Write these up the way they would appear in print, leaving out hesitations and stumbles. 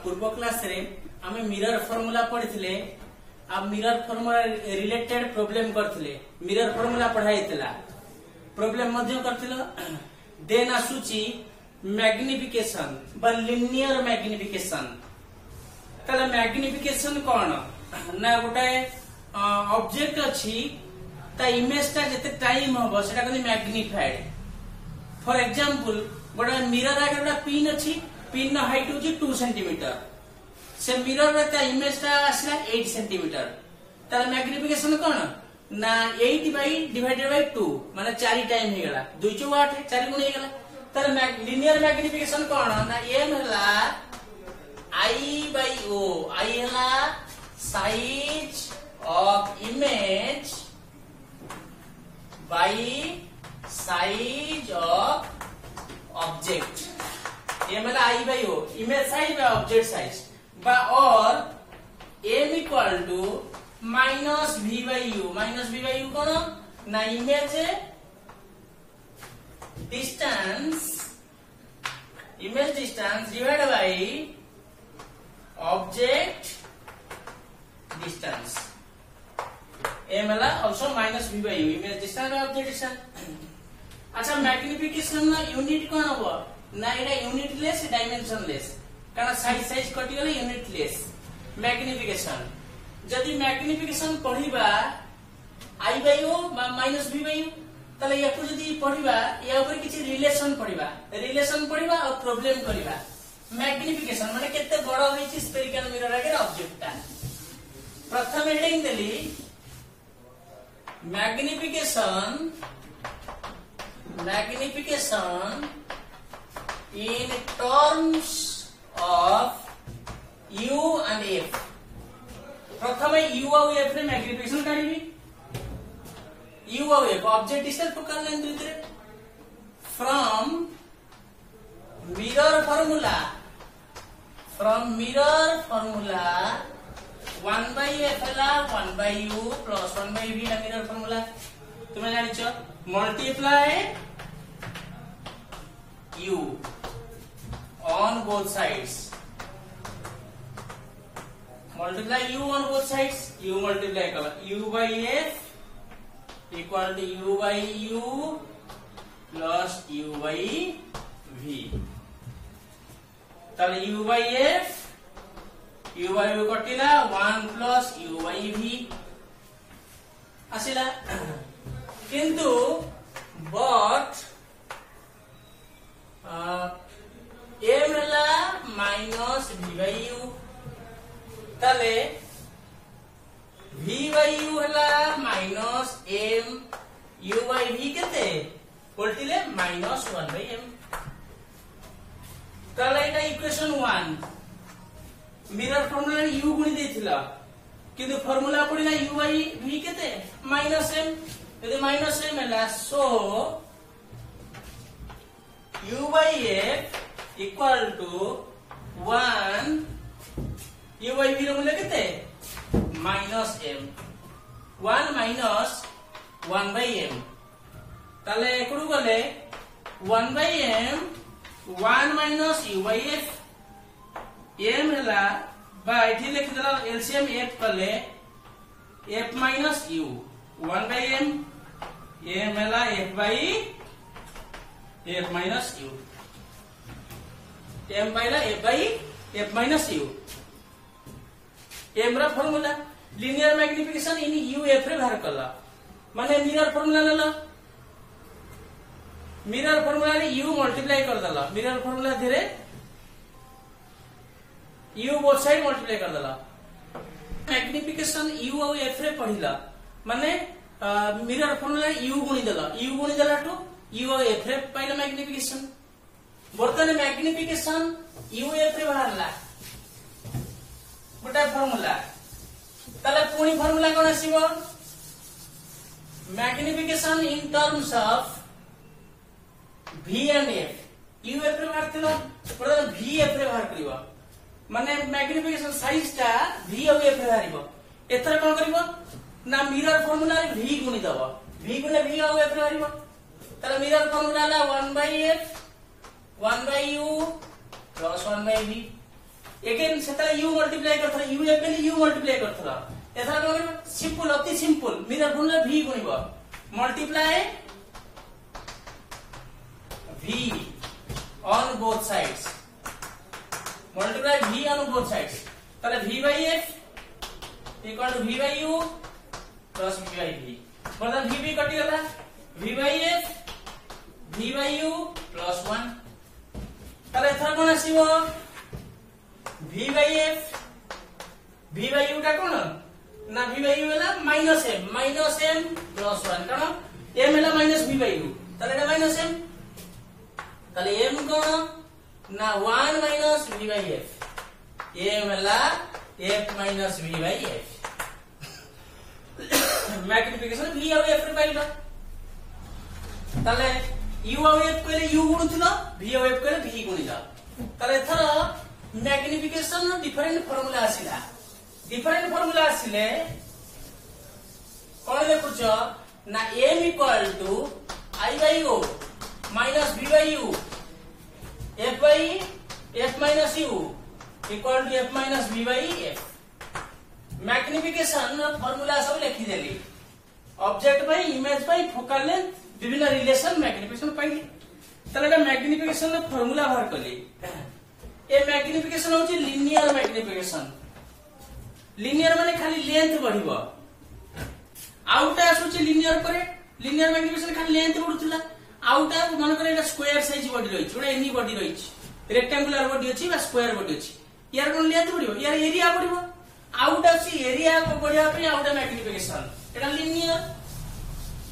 पूर्व क्लास रे आमे मिरर फार्मूला पढ़िथिले आ मिरर फार्मूला रिलेटेड प्रॉब्लम करथिले मिरर फार्मूला पढ़ाइतला प्रॉब्लम मध्य करथिलो देन आसुची मैग्निफिकेशन बा लिनियर मैग्निफिकेशन तले मैग्निफिकेशन कोन ना गोटे ऑब्जेक्ट अछि ता इमेज ता जते टाइम होबो सेटा कनी मैग्निफाइड फॉर एग्जांपल गोटे मिरर आगे गोटे पिन अछि पिन न हाइट होची 2 सेंटीमीटर से मिरर रे ता इमेज ता आसला 8 सेंटीमीटर तार मैग्निफिकेशन कोन ना 8 बाय डिवाइडेड बाय 2 माने 4 टाइम हे गेला 2 * 8 4 गुण हे गेला तार लिनियर मैग्निफिकेशन कोन ना एम हला आई बाय ओ आई हला size of image by size of object ये मतलब I by O image size by object size और m equal to minus v by u कौन ना image distance divide by object distance m है also minus v by u image distance by object distance. अच्छा magnification ना unit कौन हम ना एटा यूनिट लेस डायमेंशन लेस कारण साइज कटि गले यूनिट लेस मैग्निफिकेशन जदि magnification पढिबा I by O minus v by u तले याकु जदि पढिबा या ऊपर किछि रिलेशन पढिबा और प्रॉब्लम करिबा मैग्निफिकेशन माने केते बड़ होइछि स्फेरिकल मिरर आगे ऑब्जेक्ट ता प्रथम heading Delhi magnification in terms of u and f प्रथम u और f रे मैग्निफिकेशन काढिबी u और f object distance focal length भितरे from mirror formula 1 by f ला 1 by u plus 1 by v ला मिरर फार्मूला तुमे जानिछो multiply u on both sides multiply u on both sides u multiply करो u by f equal to u by u plus u by v तब u by f u by v कटिला 1 plus u by v आसिला किंतु but M हला minus v by u तले v by u हला minus m u by v केते बोलतिले minus 1 by m तले एटा equation 1 mirror formula u गुणी देथिला किंतु formula पडिला u by v केते minus m यदि माइनस m हला सो u by f equal to 1 u by v ର ମୂଲ୍ୟ କେତେ minus m 1 minus 1 by m ତାଲେ एकड़ू गले 1 by m 1 minus u by f m हला बा एठी लिखि देला एलसीएम f कले f minus u 1 by m m हला f by f minus u m Pila f by f minus u m रा formula linear magnification in u f रे बाहर कला माने मिरर फार्मूला लेला मिरर फार्मूला रे u multiply कर देला मिरर फार्मूला धीरे u बोथ साइड मल्टीप्लाई कर देला मैग्निफिकेशन u और f रे पढिला माने मिरर फार्मूला u गुणी देला टू u और f रे पाइला मैग्निफिकेशन बर्तमान मैग्निफिकेशन u f रे बाहरला गोटा फार्मूला ताले पुणी फार्मूला कोन आसीबो magnification in terms of v and f u f रे बाहर थिलो बर्तमान v f रे बाहर करिवो माने मैग्निफिकेशन साइज ता v और f रे बाहरिबो एथरा कोन करिवो ना मिरर फार्मूला रे v गुणी दबो v गुणे v और f रे बाहरिबो ताले मिरर फार्मूला ला 1 by f 1 by u plus 1 by v again सेतला u मल्टीप्लाई करथला u एबेली u मल्टीप्लाई करथला एथरा कोन सिंपल अति सिंपल मिरर फॉर्मूला v गुणिबो multiply v on both sides multiply v on both sides তাহলে v by f equal to v by u plus v by v मतलब v भी कटि गला v by f v by u plus 1 তাহলে এথর কোন আসিবো v by f v by u টা কোন না v by u হলা -m plus 1 কারণ m হলা -v by u তাহলে এটা -m তাহলে m কোন না 1 v by f m হলা f v by f magnification v और f रे पाइलो তাহলে u और f কইলে u গুণুছিল v और f কইলে v গুণিলা তাহলে এথর मैग्निफिकेशन डिफरेंट फार्मूला आसिला डिफरेंट फार्मूला आसिले कोन देखुछ ना m equal to i by u minus v by u f by f minus u equal to f minus v by f magnification formula सब लिखि देली object by image by focal length विभिन्न relation magnification पाइली तले magnification formula बाहर कली ए magnification होची लिनियर मैग्निफिकेशन लिनियर माने खाली लेंथ बढ़िबो आउटा आसुची लिनियर करे लिनियर मैग्निफिकेशन खाली लेंथ बढ़ुतला आउटा मन करे एटा स्क्वायर साइज बॉडी रहिछ ओडा एनी बॉडी रहिछ रेक्टेंगुलर बॉडी अछि बा स्क्वायर बॉडी अछि यार कोन लेंथ बढ़िबो यार एरिया बढ़िबो आउटा सी एरिया को बढ़िया पे आउटा मैग्निफिकेशन एटा लिनियर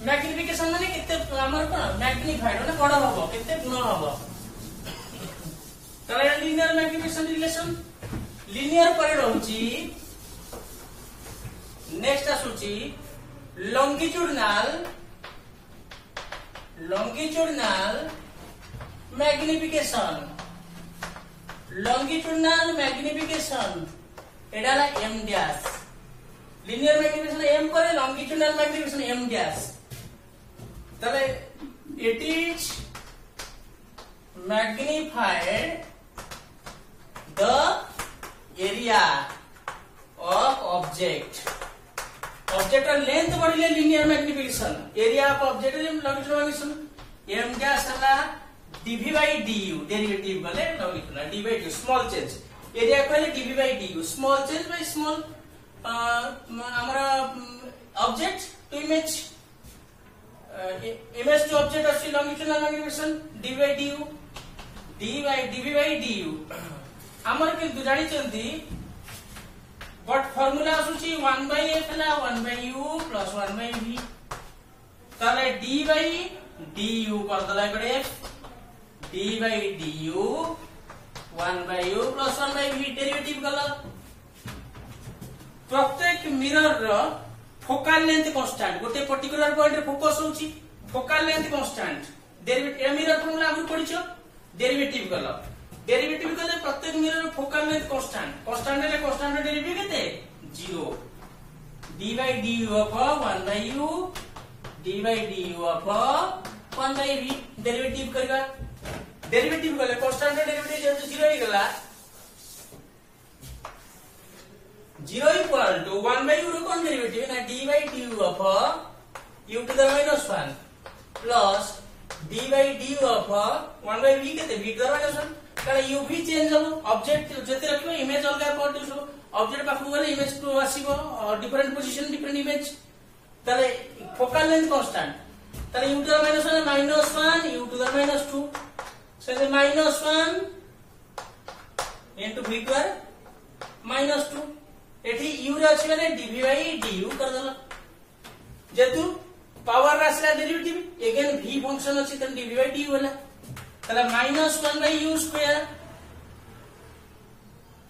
मैग्निफिकेशन माने केते हमर कोन मैग्निफाइड माने बड़ हबो केते गुण हबो तले लिनियर मैग्निफिकेशन रिलेशन लिनियर पर रहउची नेक्स्ट आसुची लॉन्गिट्यूडिनल मैग्निफिकेशन एडाला m dash linear magnification m करे लॉन्गिट्यूडिनल मैग्निफिकेशन m डैश तले it is magnified the area of object object का लेंथ बढ़िले linear magnification area of object longitudinal magnification m dash हला dv by du derivative वाले longitudinal d by du small change area कहले dv by du small change by small हमरा object to image image to object अछि longitudinal magnification dv by du dv by du हमर के जानि चंती what formula आसुची 1 by f हला 1 by u plus 1 by v ताले d by du कर दला इकडे d by du 1 by u plus 1 by v derivative गला प्रत्येक मिरर रो फोकल लेंथ कांस्टेंट गोटे पर्टिकुलर पॉइंट रे फोकस होची focal length constant derivative mirror formula आगु पढिछो डेरिवेटिव गला डेरिवेटिव कले प्रत्येक मिरर रो फोकल लेंथ कांस्टेंट रे कांस्टेंट डेरिवेटिव केते 0 d by du of 1 by u d by du of 1 by v derivative करगा डेरिवेटिव कले कांस्टेंट डेरिवेटिव जेतु 0 ही गला 0 equal to 1 by u रो कोन डेरिवेटिव ना d by du of u to the minus 1 plus d by du of 1 by v केते v to the minus 1 काला u भी चेंज हो ऑब्जेक्ट जते रखिबो इमेज अलगा पॉइंट हो ऑब्जेक्ट पाखु गले इमेज टू आसीबो डिफरेंट पोजीशन डिफरेंट इमेज ताले फोकल लेंथ कांस्टेंट ताले u to the minus 1 -1 u to the minus 2 so the -1 into v square -2 एठी u रे अछि माने dv by du कर दला जेतु पावर राशिला डेरिवेटिव अगेन v फंक्शन अछि त dv by du होला तला -1 by u स्क्वायर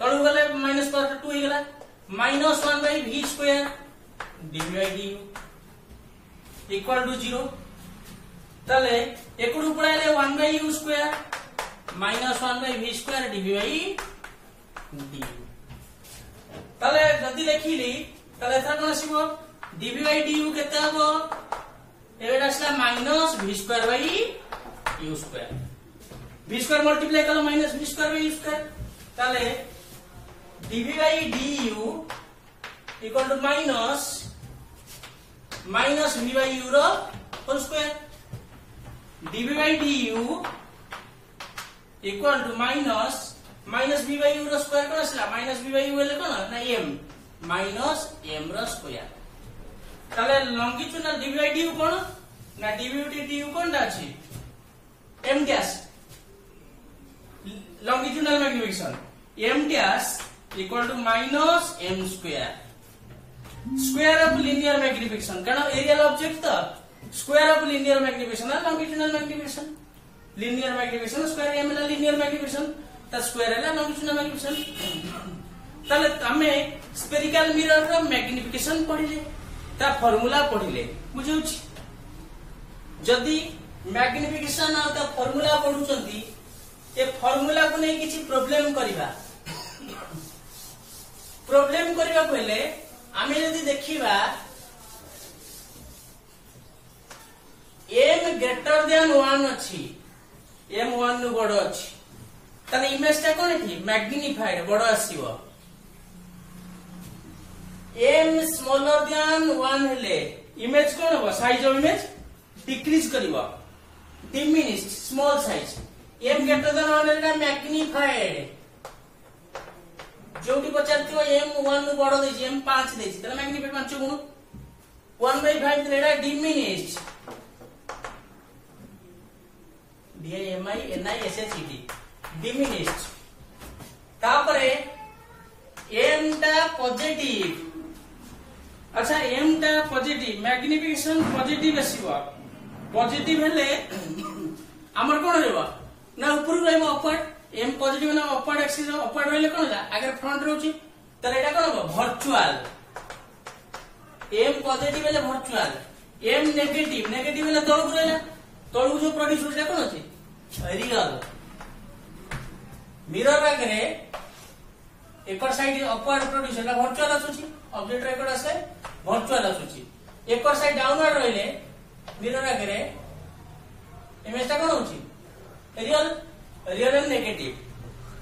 तळु गले माइनस पर 2 ही गला -1 by v square dv by du equal to 0 तले एकडू पळाले 1 by u square -1 by v square dv by du तले जदी देखिली तले एथा कोन आसीबो dv by du केते हबो एबेटा आसला -v square by u square v square multiply कलो -v square by u square तले dv by du equal to minus v by u रो whole square. dv by du equal to minus v by u रो square कौन आसला minus v by u हेले कौन ना m minus m रो square. ताले longitudinal dv by du कौन ना dv by du कौन टा अछि m dash longitudinal magnification m dash equal to minus m square. Square of linear magnification कारण aerial object तो square of linear magnification है longitudinal magnification. Linear magnification square m है linear magnification तो square है longitudinal magnification. ताले हमें spherical mirror रो magnification पढ़िले ता formula पढ़िले बुझौछि. जदि magnification आ ता formula पढ़ुचंती ए formula को नै किछि problem करिबा. problem करिबा पहले आमे यदि देखिबा m greater than 1 अछि m 1 नु बड़ अछि तने इमेज ता कोन थी मैग्निफाइड बड़ आसीबो. m smaller than 1 हेले इमेज कोन हो साइज ऑफ इमेज डिक्रीज करिवो diminished small size. m greater than 1 हेले मैग्निफाइड जोटी पचारथिबो m1 नु बड़ देछि m5 देछि तने मैग्निफाइड 5 गुण 1/5 एटा डिमिनिश्ड DIMINISHED डिमिनिश्ड. तापरे m टा पॉजिटिव. अच्छा m टा पॉजिटिव मैग्निफिकेशन पॉजिटिव आसीबो. पॉजिटिव हेले हमर कोन रहबो ना ऊपर रहबो अपवर्ड m पॉजिटिव ना अपवर्ड एक्सिस अपवर्ड रहले कोन होला आगे फ्रंट रहउची तले एटा कोन हो वर्चुअल. m पॉजिटिव हेले वर्चुअल m नेगेटिव हेले तळु रहला तळु जो प्रोड्यूस होता कोन अछि रियल. मिरर आगे एकर साइड अपवर्ड प्रोड्यूस होला वर्चुअल आछुची ऑब्जेक्ट रेकॉर्ड आसे वर्चुअल आछुची. एकर साइड डाउनवर्ड रहले मिरर आगे इमेज ता कोन होची रियल एंड नेगेटिव.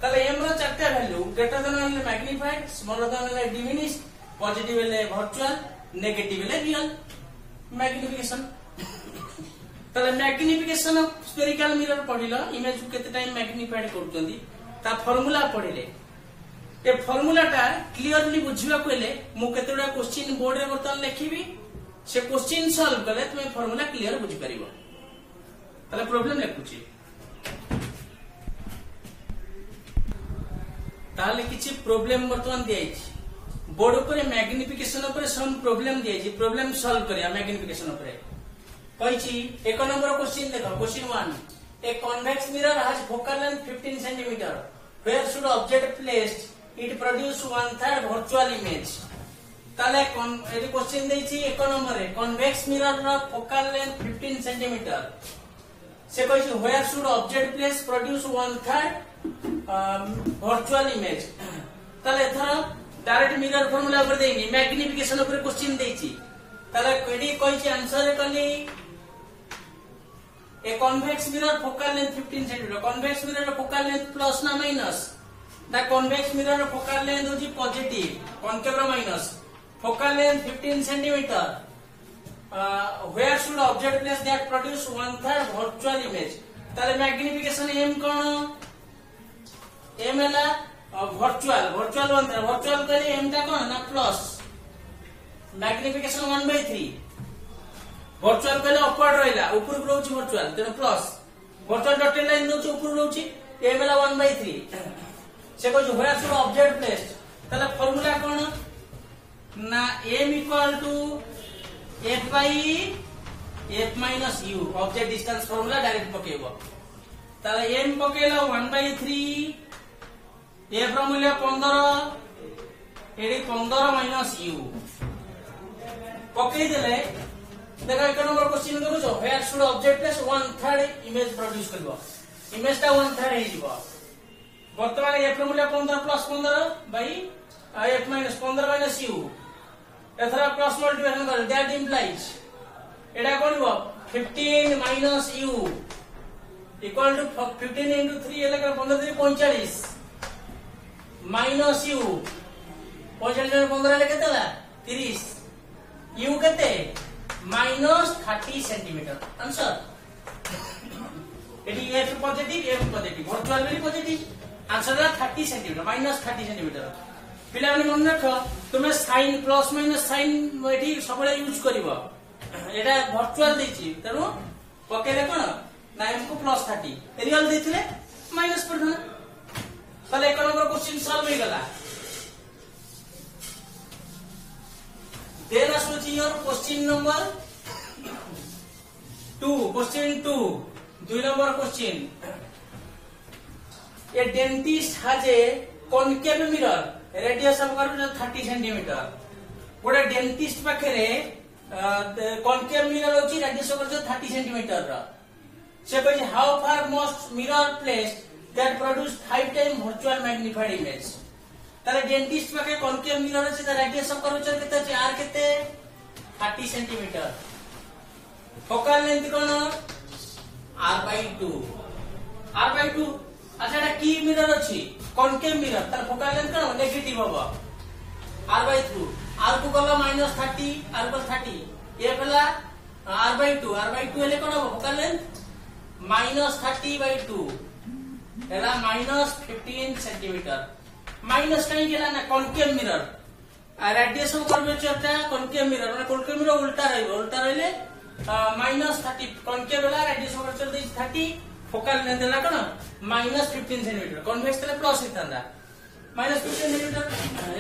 तले m रो चारटा वैल्यू ग्रेटर देन हेले मैग्निफाइड स्मॉलर देन हेले डिमिनिश्ड पॉजिटिव हेले वर्चुअल नेगेटिव हेले रियल. मैग्निफिकेशन तले मैग्निफिकेशन ऑफ स्फेरिकल मिरर पढिलो इमेज को केते टाइम मैग्निफाइड करउतंदी ता फार्मूला पढिले. ए फार्मूला टा क्लियरली बुझिबा कोले मु केतेडा क्वेश्चन बोर्ड रे बर्तन लिखिबी से क्वेश्चन सॉल्व कले तुमे फार्मूला क्लियर बुझि परिबो. तले प्रॉब्लम लिखुची ताले किछि प्रॉब्लम वर्तमान दियाइछि बोर्ड ऊपर मैग्निफिकेशन ऊपर सम प्रॉब्लम दियाइछि. प्रॉब्लम सॉल्व करिया मैग्निफिकेशन ऊपर कहिछि. एक नंबर क्वेश्चन देखो question 1 a convex mirror has focal length 15 cm where should object placed it produce 1/3 virtual image. ताले एडी क्वेश्चन देछि एक नंबर रे कन्वेक्स मिरर रो फोकल लेंथ 15 cm से कहिछि where should object placed produce 1/3 virtual image. ताले एथरा direct mirror formula ऊपर देइनी magnification ऊपर question देछि. ताले एडी कहिछि आंसर कली a convex mirror focal length 15 cm. convex mirror focal length plus na minus the convex mirror focal length होची positive concave row minus focal length 15 cm. Where should object place that produce 1/3 virtual image. ताले magnification m कोन m हैला virtual 1/3 virtual करी m ता कोन ना plus magnification 1/3 virtual कहले upward रहला ऊपर को रहउची वर्चुअल तेनो प्लस वर्चुअल डॉटेड लाइन दोच ऊपर रहउची ए बेला 1/3 से कहू होया सुर ऑब्जेक्ट प्लेस्ड तले फार्मूला कोन ना m equal to f by f minus u object distance formula direct पकेबो. तले m पकेला 1/3 f रो मूल्य 15 एडी 15 माइनस u पके देले देखो एक नंबर क्वेश्चन देखो where should object place 1/3 image produce करबो. इमेज ता 1/3 हे जिवो. वर्तमान f रो मूल्य 15 plus 15 by f minus 15 minus u एथरा क्रॉस मल्टीप्लिकेशन कर दैट इंप्लाइज एटा कोनबो 15 minus u equal to 15 into 3 एला 15 3 45 माइनस यू 15 ले केते 30 यू केते -30 सेंटीमीटर आंसर एटी एफ पॉजिटिव वर्चुअल भी पॉजिटिव आंसर 30 सेंटीमीटर -30 सेंटीमीटर पिला मन रख तुमे साइन प्लस माइनस साइन एटी सब यूज करिवो एटा वर्चुअल देछि तेनु पकेले कोन ना हमको +30 रियल देथिले माइनस पर ना ताले एक नंबर क्वेश्चन सॉल्व हो गला देन आसुची your question number 2 question 2 number question A dentist has a concave mirror radius of curve 30 centimetre गोटे डेंटिस्ट पाखरे कॉनकेव मिरर होची रेडियस ऑफ कर्व 30 सेंटीमीटर रा से कहि how far most mirror placed that produce 5 time virtual magnified image तारे dentist पाखे concave mirror अछि ता रेडियस ऑफ कर्वेचर केते अछि आर केते 30 सेंटीमीटर फोकल लेंथ कोन r/2 अच्छा एटा की मिरर अछि कॉनकेव मिरर तार फोकल लेंथ कोन नेगेटिव होबो r/2 r को गला -30 r पर 30 ए पला r/2 हेले कोन होबो फोकल लेंथ -30/2 एला -15 सेंटीमीटर माइनस कहीं गेला ना concave mirror radius of curvature ता कॉनकेव मिरर माने कॉनकेव मिरर उल्टा रहले -30 कॉनकेव वाला रेडियस ऑफ कर्वेचर दे 30 फोकल लेंथ देला कोन -15 सेंटीमीटर कन्वेक्स तले प्लस हितांदा -15 centimetre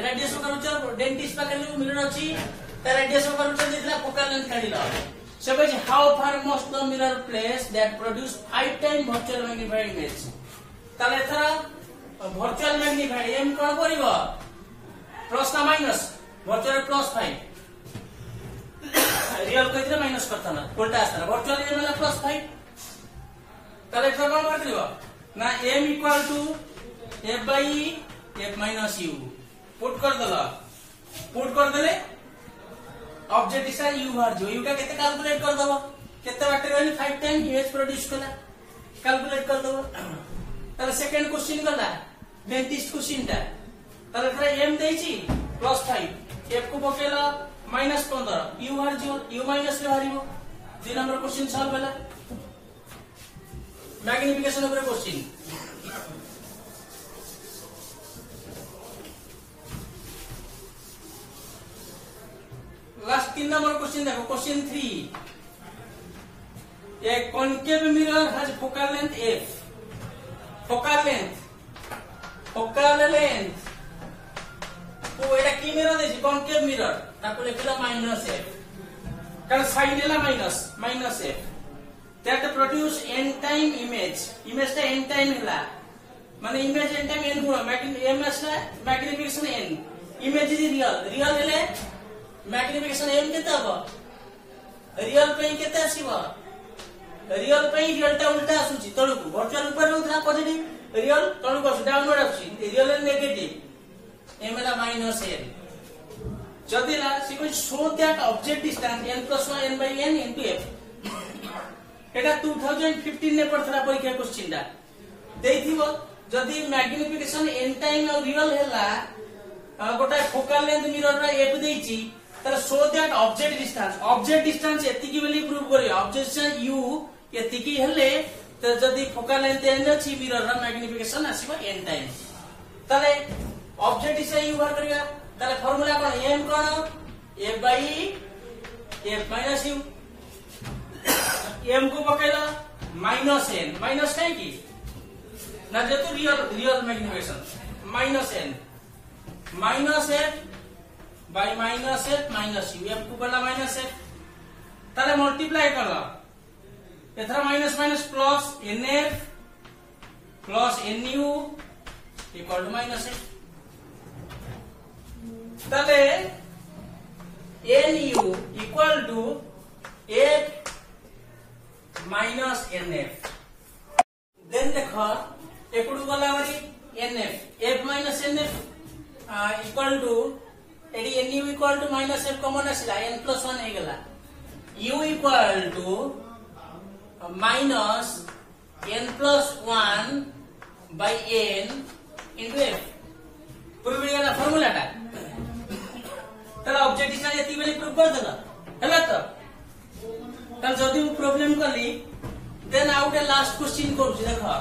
radius of curvature dentist पाके मिरर अछि ता रेडियस ऑफ कर्वेचर देला फोकल लेंथ काढिला से कहि how far must the mirror place that produce 5 time virtual magnified image ताले थरा वर्चुअल मैग्निफाइड एम कोन करिवो प्लस ना माइनस वर्चुअल +5 रियल कहितले माइनस करता ना उल्टा आस्ता वर्चुअल एम वाला +5 ताले थरा कोन करदिवो ना m = f/f - u पुट कर देले ऑब्जेक्ट इसा u बाहर जो u का केते कैलकुलेट कर दबो केते बाटे रहनी 5 टाइम इमेज प्रोड्यूस कला कैलकुलेट कर दबो ताले सेकंड क्वेश्चन गला डेंटिस्ट क्वेश्चन ता ताले थरा m देछि +5 f को पकेला -15 u बाहर जो u माइनस रे बाहरिबो 2 नंबर क्वेश्चन सॉल्व होला मैग्निफिकेशन ऊपर क्वेश्चन लास्ट 3 नंबर क्वेश्चन देखो question 3 A concave mirror has focal length f focal length तो एटा की मिरर देछि कॉनकेव मिरर ताको लेखिला -f कारण साइन देला -f that produce n time image ता n time होला माने इमेज n time n गुणा m असला magnification n image is real हेले मैग्निफिकेशन m केते हबो रियल पे केते आसीबो रियल पे रियल ता उल्टा आसुची तळुकु वर्चुअल ऊपर होता पॉजिटिव रियल तळुकु आसु डाउनवर्ड आसुची रियल नेगेटिव m वाला -n जदी ला sequence show that object distance n + 1 n/n into f एटा 2015 ने पड़थला परीक्षा क्वेश्चन दा देथिबो जदी मैग्निफिकेशन n टाइम और रियल हैला गोटा फोकल लेंथ मिरर रा f देछि तर शो दैट ऑब्जेक्ट डिस्टेंस एतिकी बेली प्रूव करियो ऑब्जेक्ट u एतिकी हेले त जदी फोकल लेंथ n अछि मिरर रा मैग्निफिकेशन आसीबो n टाइम तले ऑब्जेक्ट इसे u बाहर करिया तले फार्मूला कोन m कोन f/f - u m को पकेला -n माइनस काहे की ना जेतु real magnification -n -f by -f - u m को पला -f ताले मल्टीप्लाई करला एथरा minus plus nf plus nu equal to -f ताले nu equal to f -nf then देखो एकड़ू गला मारी nf f -nf equal to एडी nu equal to -f common आसिला n + 1 हे गला u equal to -n + 1 by n into f proof कर देला हैला तो कल जदी मु प्रॉब्लम कली देन आउट ए लास्ट क्वेश्चन करूची देखो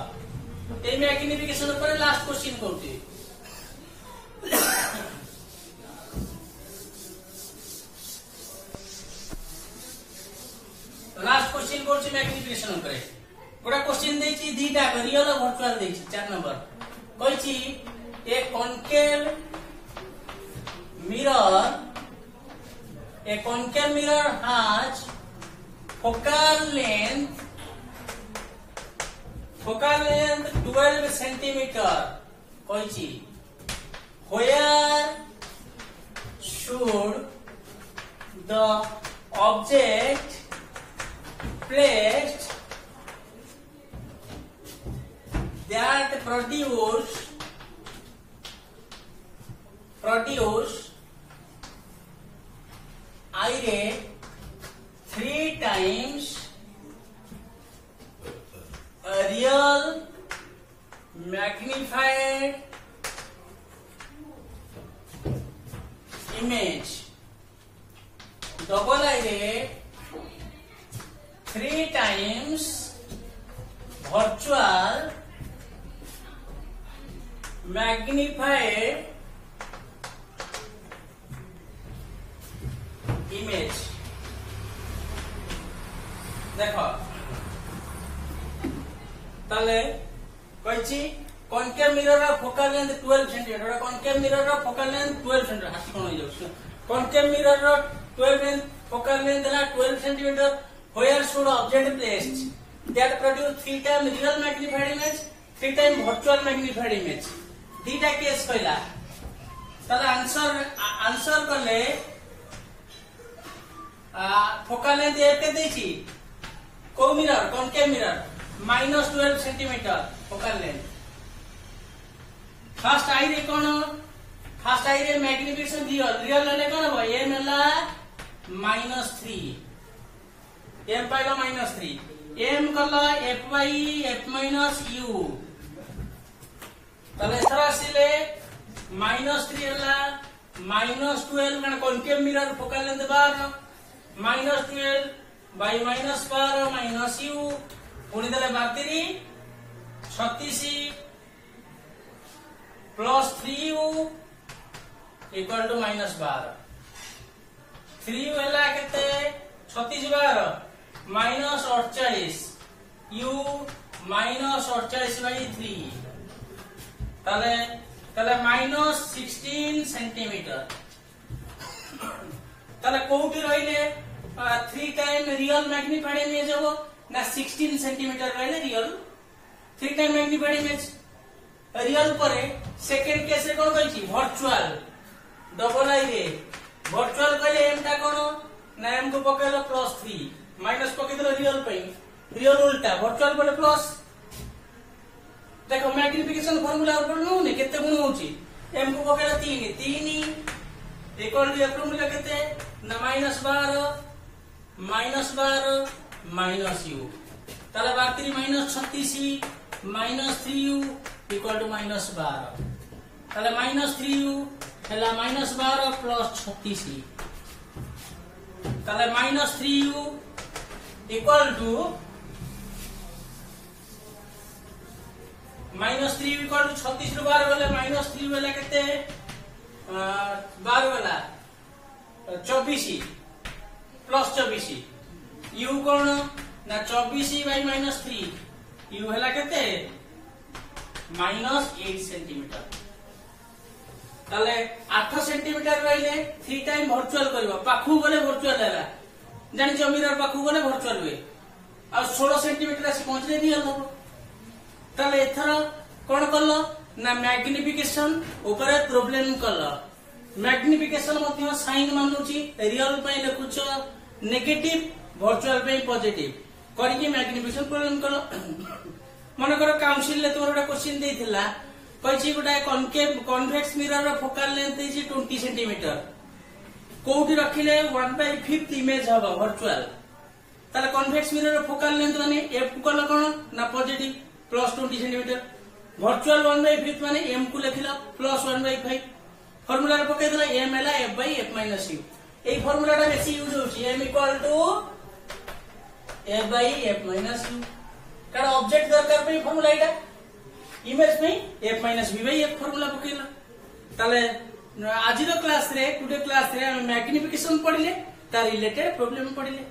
ए मैग्निफिकेशन पर लास्ट क्वेश्चन करूची लास्ट क्वेश्चन करूची मैग्निफिकेशन पर गोटा क्वेश्चन देछि दीटा रियल और वर्चुअल देछि 4 नंबर कहिछि a concave mirror has focal length 12 centimeter कहिछि where should the object placed that produce eye 3 times a real magnified image double eye 3 times virtual magnified image देखो ताले कहिछि कॉन्केव मिरर रा focal length 12 centimetre concave mirror रा focal length 12 centimetre हाथ कोन हो जाउ कॉन्केव मिरर रा 12 लेंथ फोकल लेंथ ला 12 centimetre where should object placed that produce 3 times real magnified image 3 times virtual magnified image दीटा केस कहला ताले आंसर करले फोकल लेंथ एते देछि को mirror concave mirror -12 centimetre focal length first आई रे कोन फर्स्ट आई रे मैग्निफिकेशन रियल ले कोन हो एम हला -3 एम पाइलो -3 एम कला f बाय f - u तले एथरा आसीले -3 हला -12 माने concave mirror focal length 12 -12 by -12 -u पुणी देले 32 36 plus 3u equal to -12 3u हला केते 36 12 -48 u -48 by 3 ताले -16 सेंटीमीटर ताले कोउटी रहिले 3 टाइम रियल मैग्निफाइड इमेज हो ना 16 सेंटीमीटर रहिले real 3 time magnified image real परे सेकंड केस रे कोन कहिछि वर्चुअल डबल आई रे वर्चुअल कहले एम ता कोन ना एम को पकेलो +3 माइनस पके देलो रियल पई रियल उल्टा वर्चुअल पले प्लस देखो मैग्निफिकेशन फार्मूला ऊपर न केते गुण होछि एम को पकेलो 3 इक्वल टू एफ फॉर्मूला केते ना -12 -u ताले 32 -36 -3u इक्वल टू -12 ताले -3u हला -12 प्लस 36 ताले -3u equal to -3 equal to 36 रु 12 गले -3 वाला केते 12 वाला 24 प्लस 24 u कोन ना 24 बाय -3 u हला केते -8 सेंटीमीटर ताले 8 सेंटीमीटर रहिले 3 टाइम वर्चुअल करबो पाखु गले वर्चुअल हला जानि छ मिरर पाखु गले वर्चुअल हुए आ 16 सेंटीमीटर आसी पहुंचले रियल हो ताले एथरा कोन करलो ना मैग्निफिकेशन ऊपर प्रॉब्लम करलो मैग्निफिकेशन मध्य साइन मानुची रियल पई लिखुछ नेगेटिव वर्चुअल पई पॉजिटिव करिके मैग्निफिकेशन प्रॉब्लम करो मन करो काउंसिल ले तोर गोटा क्वेश्चन देथिला कहिछि गोटा कॉन्केव कन्वेक्स मिरर रो फोकल लेंथ इज 20 सेंटीमीटर कोउठी रखिले 1/5 इमेज हबो वर्चुअल ताले कन्वेक्स मिरर रो फोकल लेंथ माने f को कल कोन ना पॉजिटिव प्लस 20 सेंटीमीटर वर्चुअल 1/5 माने m को लिखिला प्लस 1/5 फार्मूला रे पके देला m हला f/f - u এই ফর্মুলাটা বেশি ইউজ হচ্ছে m equal to a by f minus u কারণ অবজেক্ট দরকার পই ফর্মুলা এটা ইমেজ পই f minus v by f formula পকেইলা তাহলে আজির ক্লাস রে টুডে ক্লাস রে আমি ম্যাগনিফিকেশন পড়িলে তার রিলেটেড প্রॉब्लम पढ़िले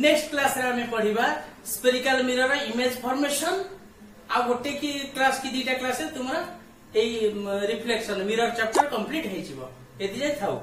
नेक्स्ट क्लास रे हमें पढ़िबा स्फेरिकल मिरर इमेज फॉर्मेशन आ गोटे की क्लास की दीटा क्लास है तुम्हारा रिफ्लेक्शन मिरर चैप्टर कंप्लीट हे जिवो एति जाय थाउ।